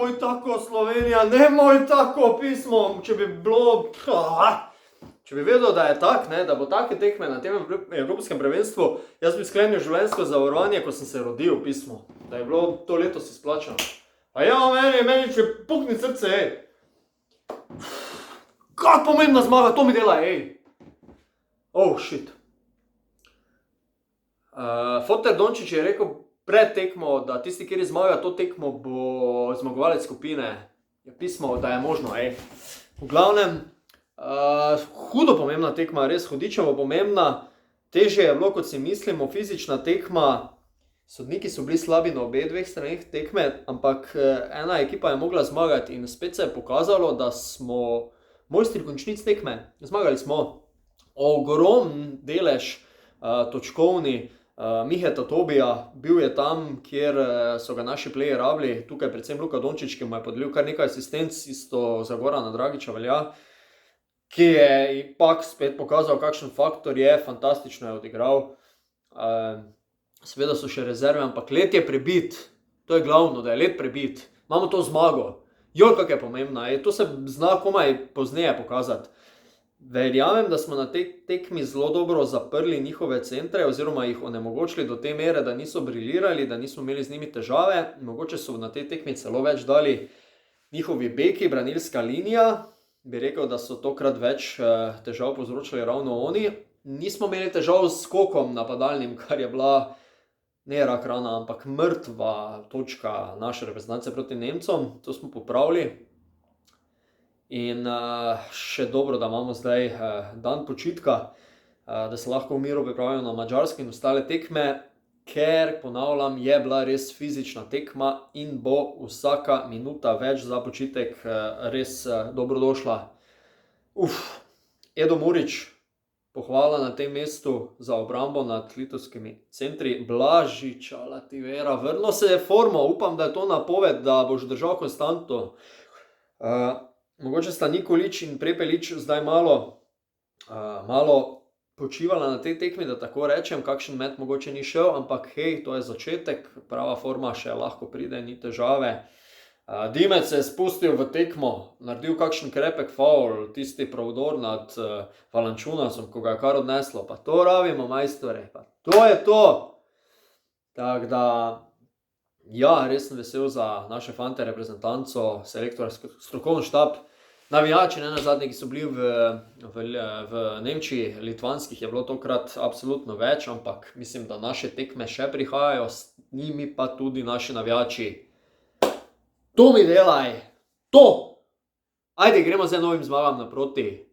nemoj tako Slovenija, nemoj tako pismo, če bi bilo... Če bi vedel, da je tak, da bo take tekme na tem evropskem prvenstvu, jaz bi sklenil življenjsko zavarovanje, ko sem se rodil, pismo. Da je bilo to letos izplačano. A ja, meni če pukni srce, Kak pomembna zmaga, to mi dela, Oh, shit. Foter Dončić je rekel pred tekmo, da tisti, kjer zmaga to tekmo, bo zmagovalec skupine. Je pismo, da je možno, V glavnem, hudo pomembna tekma, res hudičevo pomembna. Težje je bilo, kot si mislimo, fizična tekma. Sodniki so bili slabi na dveh straneh tekme, ampak ena ekipa je mogla zmagati in spet se je pokazalo, da smo mojstri končnic tekme. Zmagali smo. Ogromen delež točkovni Miheta Tobija, bil je tam, kjer so ga naši pleji rabili, tukaj predvsem Luka Dončić, ki mu je podelil kar nekaj asistenc, isto za Gorana Dragića velja, ki je ipak spet pokazal, kakšen faktor je, fantastično je odigral. Seveda so še rezerve, ampak let je prebit, to je glavno, da je let prebit. Imamo to zmago, kak je pomembna, to se zna komaj pozneje pokazati. Verjamem, da smo na tej tekmi zelo dobro zaprli njihove centre oziroma jih onemogočili do te mere, da niso briljirali, da nismo imeli z njimi težave. Mogoče so na tej tekmi celo več dali njihovi beki, branilska linija. Bi rekel, da so tokrat več težav povzročili ravno oni. Nismo imeli težav s skokom napadalnim, kar je bila ne rak rana, ampak mrtva točka naše reprezentance proti Nemcom. To smo popravili. In še dobro, da imamo zdaj dan počitka, da se lahko v miru pripravijo na Madžarsko in ostale tekme, ker, ponavljam, je bila res fizična tekma in bo vsaka minuta več za počitek res dobrodošla. Edo Murić, pohvala na tem mestu za obrambo nad litovskimi centri. Blažič, Lativera, vrnil se je formo, upam, da je to napoved, da boš držal konstantno. Mogoče sta Nikolić in Prepelić zdaj malo počivala na tej tekmi, da tako rečem, kakšen met mogoče ni šel, ampak to je začetek, prava forma še lahko pride, ni težave. Dimec se je spustil v tekmo, naredil kakšen krepek faul, tisti prodor nad Valančunasom, ko ga je kar odneslo, pa to rabimo, majstore, pa to je to! Tako da... Ja, res sem vesel za naše fante, reprezentanco, selektor, strokovni štab, navijači, nenazadnje, ki so bili v Nemčiji, litvanskih je bilo tokrat absolutno več, ampak mislim, da naše tekme še prihajajo, s njimi pa tudi naši navijači. To mi delaj! To! Ajde, gremo zdaj novim zmagam naproti.